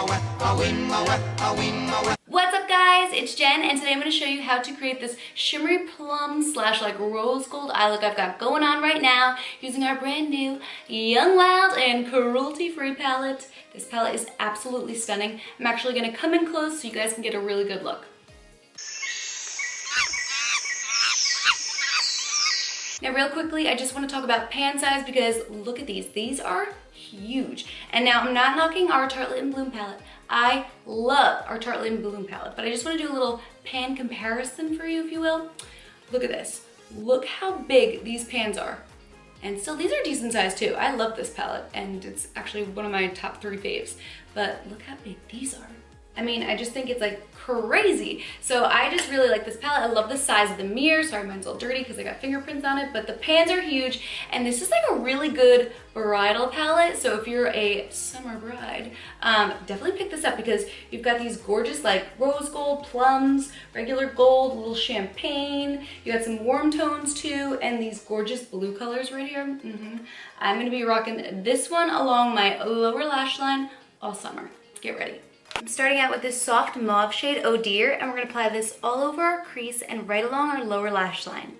What's up guys, it's Jen and today I'm going to show you how to create this shimmery plum slash like rose gold eye look I've got going on right now using our brand new Young Wild and cruelty free palette. This palette is absolutely stunning. I'm actually going to come in close so you guys can get a really good look. Now real quickly, I just want to talk about pan size because look at these. These are huge. And now I'm not knocking our Tartelette and Bloom palette. I love our Tartelette and Bloom palette, but I just want to do a little pan comparison for you, if you will. Look at this. Look how big these pans are. And still, these are decent size too. I love this palette and it's actually one of my top 3 faves. But look how big these are. I mean, I just think it's like crazy. So I just really like this palette. I love the size of the mirror. Sorry, mine's all dirty because I got fingerprints on it, but the pans are huge. And this is like a really good bridal palette. So if you're a summer bride, definitely pick this up because you've got these gorgeous like rose gold, plums, regular gold, a little champagne. You got some warm tones too, and these gorgeous blue colors right here. I'm gonna be rocking this one along my lower lash line all summer. Get ready. I'm starting out with this soft mauve shade, Oh Dear, and we're going to apply this all over our crease and right along our lower lash line.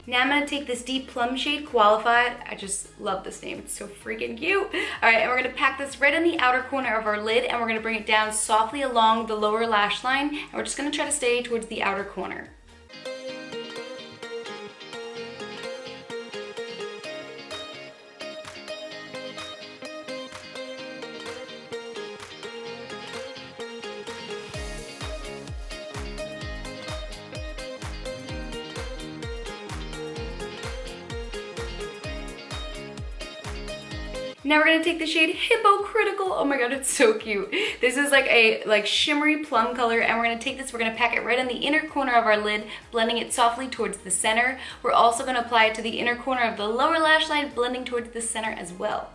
Now I'm going to take this deep plum shade, Qualified. I just love this name. It's so freaking cute. All right, and we're going to pack this right in the outer corner of our lid, and we're going to bring it down softly along the lower lash line, and we're just going to try to stay towards the outer corner. Now we're gonna take the shade Hypocritical. Oh my god, it's so cute. This is like a shimmery plum color, and we're gonna take this, we're gonna pack it right in the inner corner of our lid, blending it softly towards the center. We're also gonna apply it to the inner corner of the lower lash line, blending towards the center as well.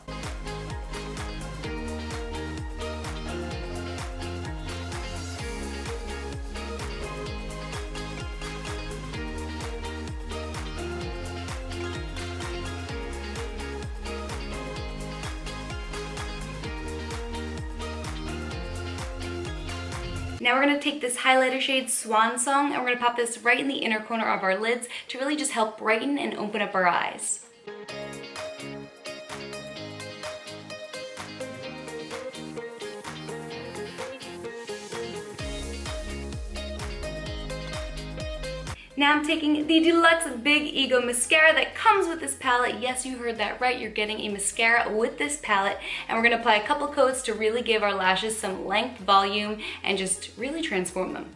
Now we're going to take this highlighter shade Swan Song and we're going to pop this right in the inner corner of our lids to really just help brighten and open up our eyes. Now I'm taking the Deluxe Big Ego Mascara that comes with this palette. Yes, you heard that right. You're getting a mascara with this palette. And we're going to apply a couple coats to really give our lashes some length, volume, and just really transform them.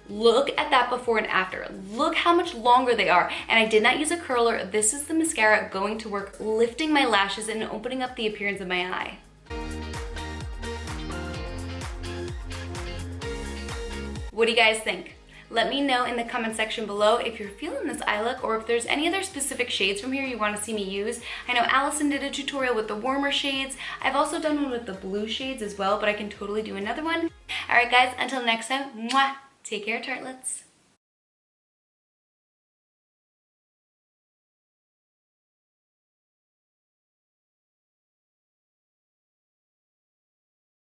Look at that before and after. Look how much longer they are. And I did not use a curler. This is the mascara going to work lifting my lashes and opening up the appearance of my eye. What do you guys think? Let me know in the comment section below if you're feeling this eye look or if there's any other specific shades from here you want to see me use. I know Allison did a tutorial with the warmer shades. I've also done one with the blue shades as well, but I can totally do another one. All right guys, until next time, mwah, take care tartlets.